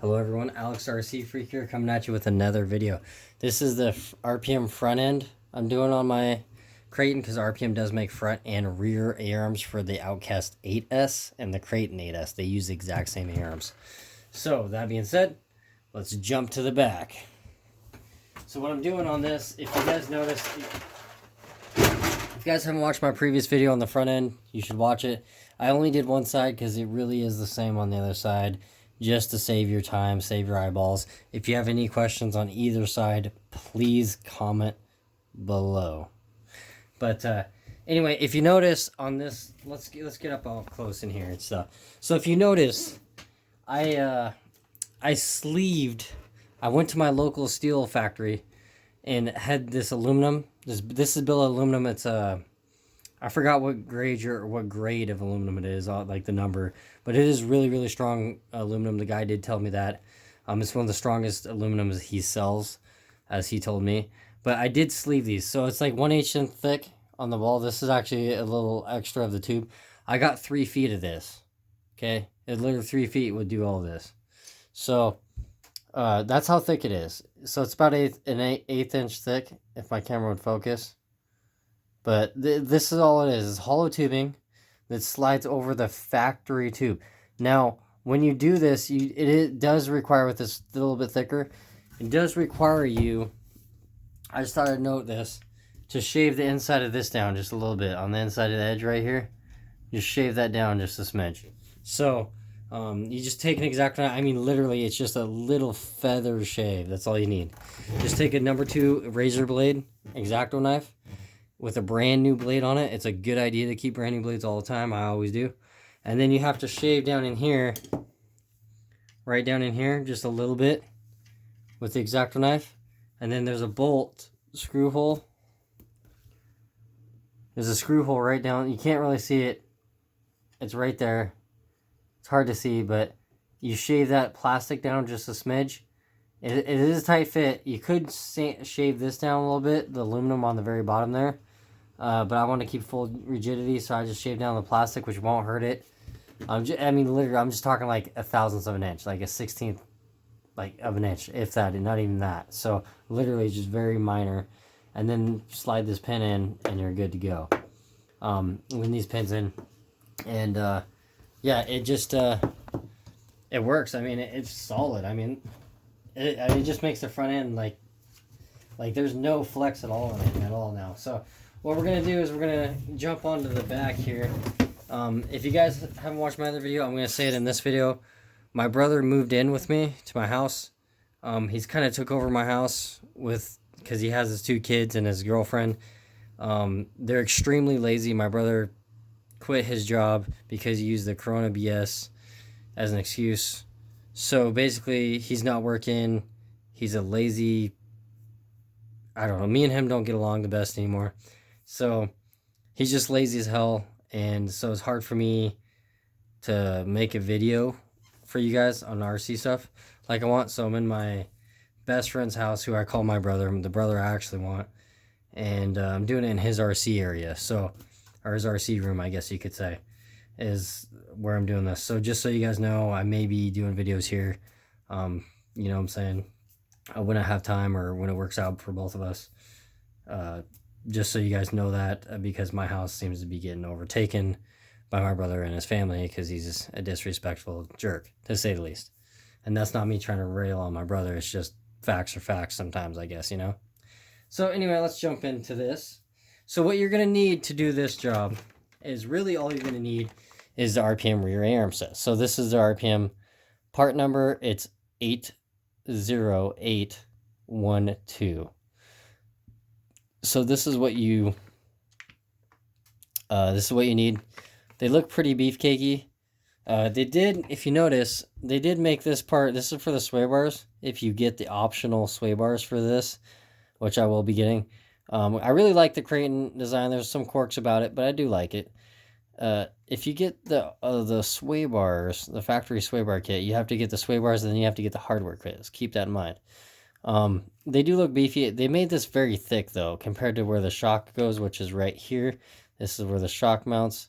Hello everyone, Alex RC Freak here coming at you with another video. This is the RPM front end I'm doing on my Kraton because RPM does make front and rear arms for the Outcast 8S and the Kraton 8S. They use the exact same arms. So that being said, let's jump to the back. So what I'm doing on this, if you guys notice, if you guys haven't watched my previous video on the front end, you should watch it. I only did one side because it really is the same on the other side, just to save your time, save your eyeballs. If you have any questions on either side, please comment below. But anyway, if you notice on this, let's get up all close in here and stuff. So if you notice, I sleeved. I went to my local steel factory and had this aluminum. This is billet aluminum. It's I forgot what grade of aluminum it is, like the number, but it is really strong aluminum. The guy did tell me that. It's one of the strongest aluminums he sells, as he told me. But I did sleeve these, so it's like 1/8 inch thick on the wall. This is actually a little extra of the tube. I got 3 feet of this. Okay, it literally 3 feet would do all this. So that's how thick it is. So it's about an eighth inch thick, if my camera would focus. But this is all it is. It's hollow tubing that slides over the factory tube. Now, when you do this, it does require, with this a little bit thicker, it does require you, I just thought I'd note this, to shave the inside of this down just a little bit. On the inside of the edge right here, just shave that down just a smidge. So, you just take an X-Acto, I mean literally it's just a little feather shave. That's all you need. Just take a number 2 razor blade, X-Acto knife, with a brand new blade on it. It's a good idea to keep brand new blades all the time. I always do. And then you have to shave down in here, right down in here, just a little bit with the X-Acto knife. And then there's a bolt screw hole. There's a screw hole right down. You can't really see it. It's right there. It's hard to see, but you shave that plastic down just a smidge. It is a tight fit. You could shave this down a little bit, the aluminum on the very bottom there. But I want to keep full rigidity, so I just shave down the plastic, which won't hurt it. I mean, literally, I'm just talking like a thousandth of an inch, like a 16th of an inch, if that, and not even that. So literally just very minor. And then slide this pin in, and you're good to go. With these pins in. And yeah, it just, it works. I mean, it's solid. I mean, it just makes the front end like there's no flex at all in it at all now. So what we're gonna do is we're gonna jump onto the back here. If you guys haven't watched my other video, I'm gonna say it in this video. My brother moved in with me to my house. He's kind of took over my house because he has his 2 kids and his girlfriend. They're extremely lazy. My brother quit his job because he used the Corona BS as an excuse. So basically, he's not working. He's a lazy, I don't know, me and him don't get along the best anymore. So he's just lazy as hell. And so it's hard for me to make a video for you guys on RC stuff like I want. So I'm in my best friend's house, who I call my brother, the brother I actually want. And I'm doing it in his RC area. So, or his RC room, I guess you could say, is where I'm doing this. So just so you guys know, I may be doing videos here. You know what I'm saying? When I have time or when it works out for both of us. Just so you guys know that, because my house seems to be getting overtaken by my brother and his family, because he's a disrespectful jerk, to say the least. And that's not me trying to rail on my brother. It's just facts are facts sometimes, I guess, you know? So anyway, let's jump into this. So what you're going to need to do this job is really all you're going to need is the RPM rear arm set. So this is the RPM part number. It's 80812. So this is what you need. They look pretty beefcakey. They did, if you notice, they did make this part. This is for the sway bars. If you get the optional sway bars for this, which I will be getting. I really like the Kraton design. There's some quirks about it, but I do like it. If you get the sway bars, the factory sway bar kit, you have to get the sway bars, and then you have to get the hardware kits. Keep that in mind. They do look beefy. They made this very thick, though, compared to where the shock goes, which is right here. This is where the shock mounts.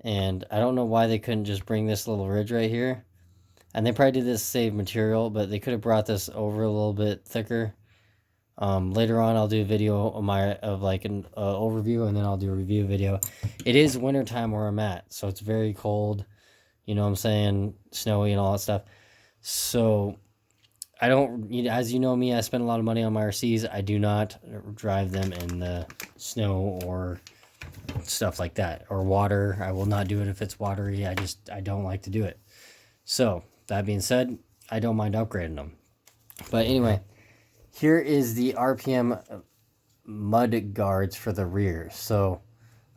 And I don't know why they couldn't just bring this little ridge right here And they probably did this to save material, but they could have brought this over a little bit thicker. Later on, I'll do a video of like an overview, and then I'll do a review video. It is wintertime where I'm at, so it's very cold. You know what I'm saying? Snowy and all that stuff. So I don't, as you know me, I spend a lot of money on my RCs. I do not drive them in the snow or stuff like that, or water. I will not do it if it's watery. I don't like to do it. So that being said, I don't mind upgrading them. But anyway, here is the RPM mud guards for the rear. So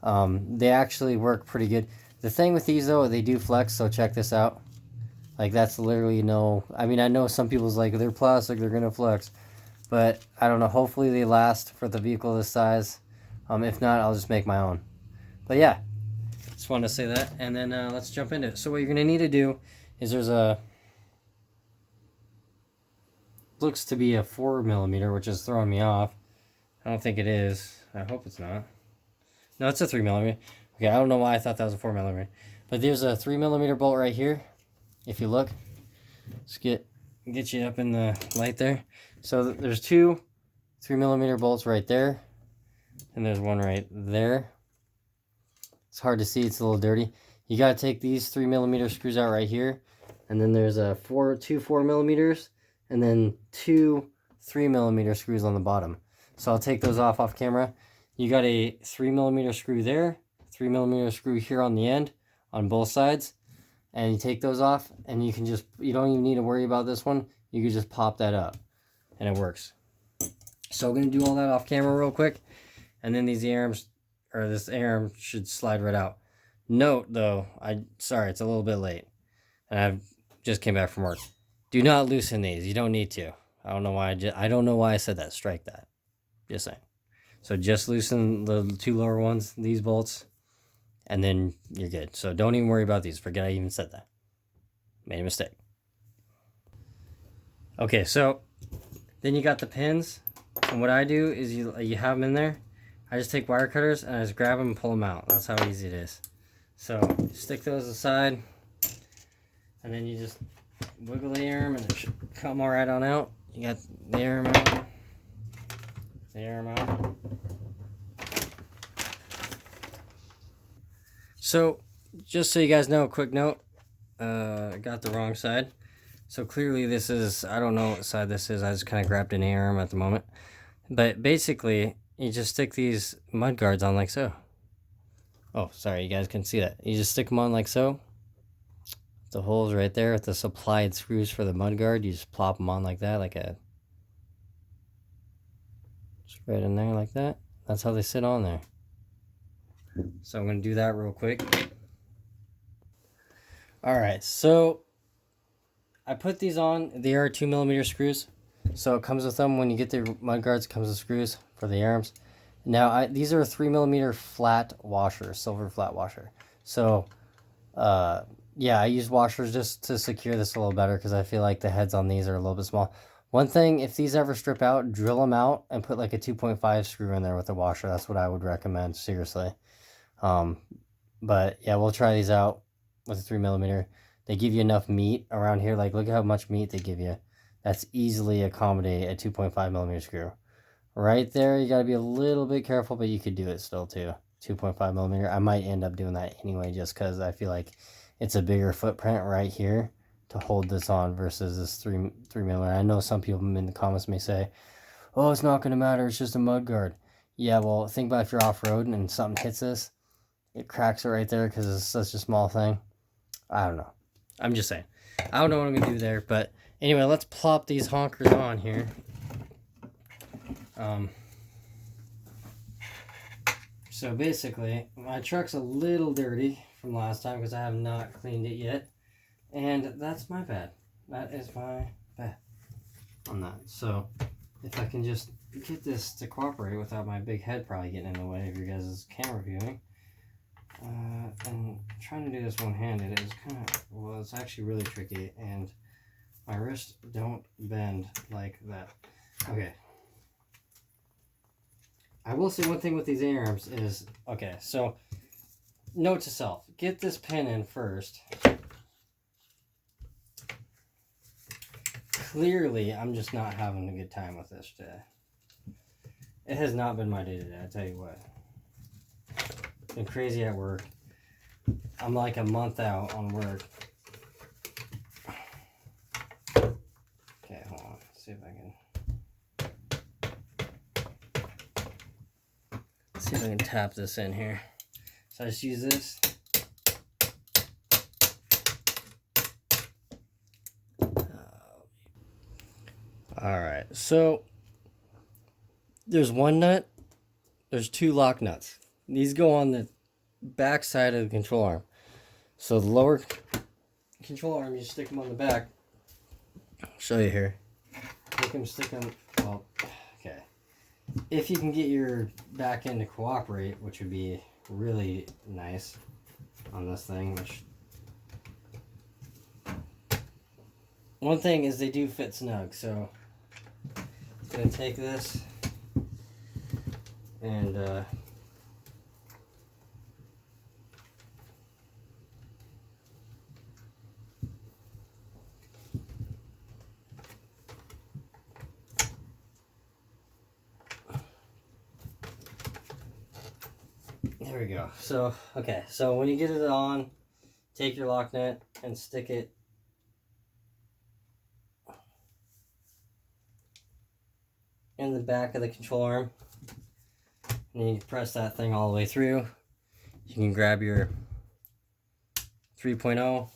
they actually work pretty good. The thing with these though, they do flex, so check this out. Like that's literally no, I mean, I know some people's like, they're plastic, they're gonna flex, but I don't know, hopefully they last for the vehicle this size. If not, I'll just make my own. But yeah, just wanted to say that, and then let's jump into it. So what you're gonna need to do is there's a, looks to be a 4mm, which is throwing me off. I don't think it is. I hope it's not. No, it's a 3mm. Okay, I don't know why I thought that was a 4mm. But there's a 3mm bolt right here. If you look, let's get you up in the light there. So there's two 3mm bolts right there, and there's one right there. It's hard to see, it's a little dirty. You gotta take these 3mm screws out right here, and then there's a two 4mm, and then two 3mm screws on the bottom. So I'll take those off camera. You got a 3mm screw there, 3mm screw here on the end, on both sides. And you take those off, and you can just, you don't even need to worry about this one. You can just pop that up, and it works. So I'm going to do all that off camera real quick, and then these arms, or this arm should slide right out. Note, though, sorry, it's a little bit late, and I've just came back from work. Do not loosen these. You don't need to. I don't know why I don't know why I said that. Strike that. Just saying. So just loosen the two lower ones, these bolts, and then you're good. So don't even worry about these. Forget I even said that. Made a mistake. Okay, so then you got the pins. And what I do is you have them in there. I just take wire cutters and I just grab them and pull them out. That's how easy it is. So stick those aside. And then you just wiggle the arm and it should come all right on out. You got the arm out. The arm out. So, just so you guys know, a quick note, I got the wrong side. So clearly this is, I don't know what side this is, I just kind of grabbed an arm at the moment. But basically, you just stick these mud guards on like so. Oh, sorry, you guys can see that. You just stick them on like so. The hole's right there with the supplied screws for the mud guard. You just plop them on like that, just right in there like that. That's how they sit on there. So I'm going to do that real quick. Alright, so I put these on. They are 2mm screws. So it comes with them. When you get the mud guards, it comes with screws for the arms. Now, these are a 3mm flat washer, silver flat washer. So, yeah, I use washers just to secure this a little better because I feel like the heads on these are a little bit small. One thing, if these ever strip out, drill them out and put like a 2.5 screw in there with a washer. That's what I would recommend, seriously. But yeah, we'll try these out with a 3mm. They give you enough meat around here. Like, look at how much meat they give you. That's easily accommodate a 2.5mm screw. Right there, you got to be a little bit careful, but you could do it still too. 2.5mm. I might end up doing that anyway, just because I feel like it's a bigger footprint right here to hold this on versus this 3mm. I know some people in the comments may say, oh, it's not going to matter, it's just a mud guard. Yeah, well, think about if you're off-road and something hits this, it cracks it right there because it's such a small thing. I don't know. I'm just saying. I don't know what I'm going to do there, but anyway, let's plop these honkers on here. So basically, my truck's a little dirty from last time because I have not cleaned it yet. And that's my bad. That is my bad on that. So if I can just get this to cooperate without my big head probably getting in the way of your guys' camera viewing. And trying to do this one-handed is kind of, well, it's actually really tricky, and my wrists don't bend like that. Okay. I will say one thing with these arms is, okay, so note to self, get this pin in first. clearly I'm just not having a good time with this today. It has not been my day today, I tell you what. Been crazy at work. I'm like a month out on work. Okay, hold on. Let's see if I can tap this in here. So I just use this. Alright, so there's one nut, there's two lock nuts. These go on the back side of the control arm. So the lower control arm, you stick them on the back. I'll show you here. Stick them, well, okay. If you can get your back end to cooperate, which would be really nice on this thing. One thing is they do fit snug, so I'm going to take this and there we go. So, okay, so when you get it on, take your lock nut and stick it in the back of the control arm. And you press that thing all the way through. You can grab your 3.0.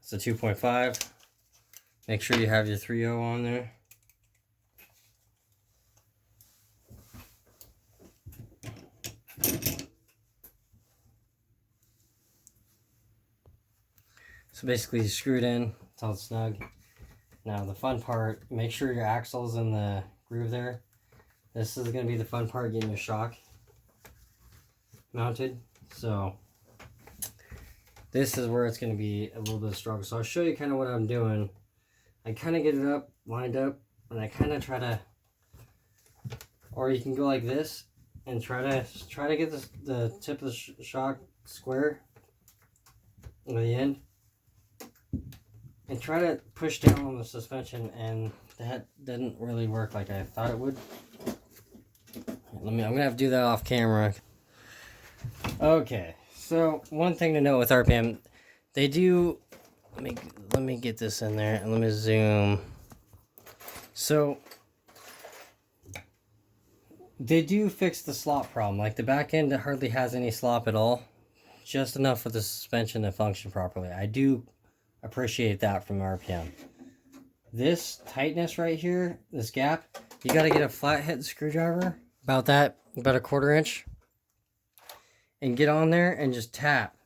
It's a 2.5. Make sure you have your 3.0 on there. So basically you screw it in, it's all snug. Now the fun part, make sure your axle's in the groove there. This is going to be the fun part, getting your shock mounted. So this is where it's going to be a little bit of struggle. So I'll show you kind of what I'm doing. I kind of get it up, lined up, and I kind of try to, or you can go like this and try to get the tip of the shock square at the end. And try to push down on the suspension, and that didn't really work like I thought it would. I'm gonna have to do that off camera. Okay, so one thing to note with RPM, they do. Let me get this in there and let me zoom. So they do fix the slop problem. Like the back end hardly has any slop at all, just enough for the suspension to function properly. I do appreciate that from RPM. This tightness right here, this gap, you got to get a flathead screwdriver, about a 1/4 inch, and get on there and just tap.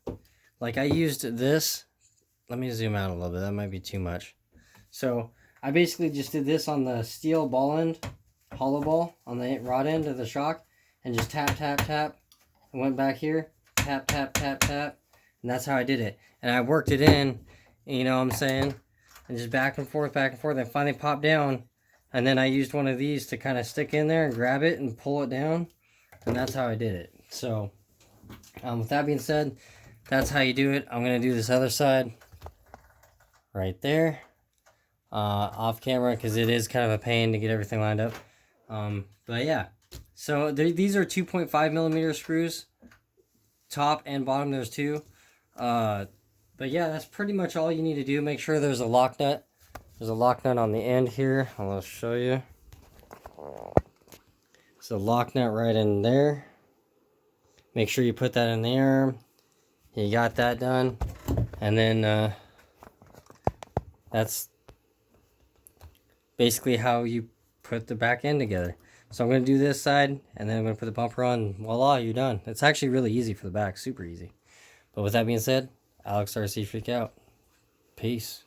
Like I used this. Let me zoom out a little bit. That might be too much. So I basically just did this on the steel ball end, hollow ball on the rod end of the shock, and just tap, tap, tap. I went back here, tap, tap, tap, tap, and that's how I did it. And I worked it in. You know what I'm saying? And just back and forth, and finally popped down. And then I used one of these to kind of stick in there and grab it and pull it down. And that's how I did it. So, with that being said, that's how you do it. I'm going to do this other side right there. Off camera, because it is kind of a pain to get everything lined up. But yeah. So, these are 2.5 millimeter screws. Top and bottom, there's two. But yeah, that's pretty much all you need to do. Make sure there's a lock nut. There's a lock nut on the end here. I'll show you. So lock nut right in there. Make sure you put that in the arm. You got that done. And then that's basically how you put the back end together. So I'm going to do this side, and then I'm going to put the bumper on, and voila, you're done. It's actually really easy for the back, super easy. But with that being said, Alex RC Freak out. Peace.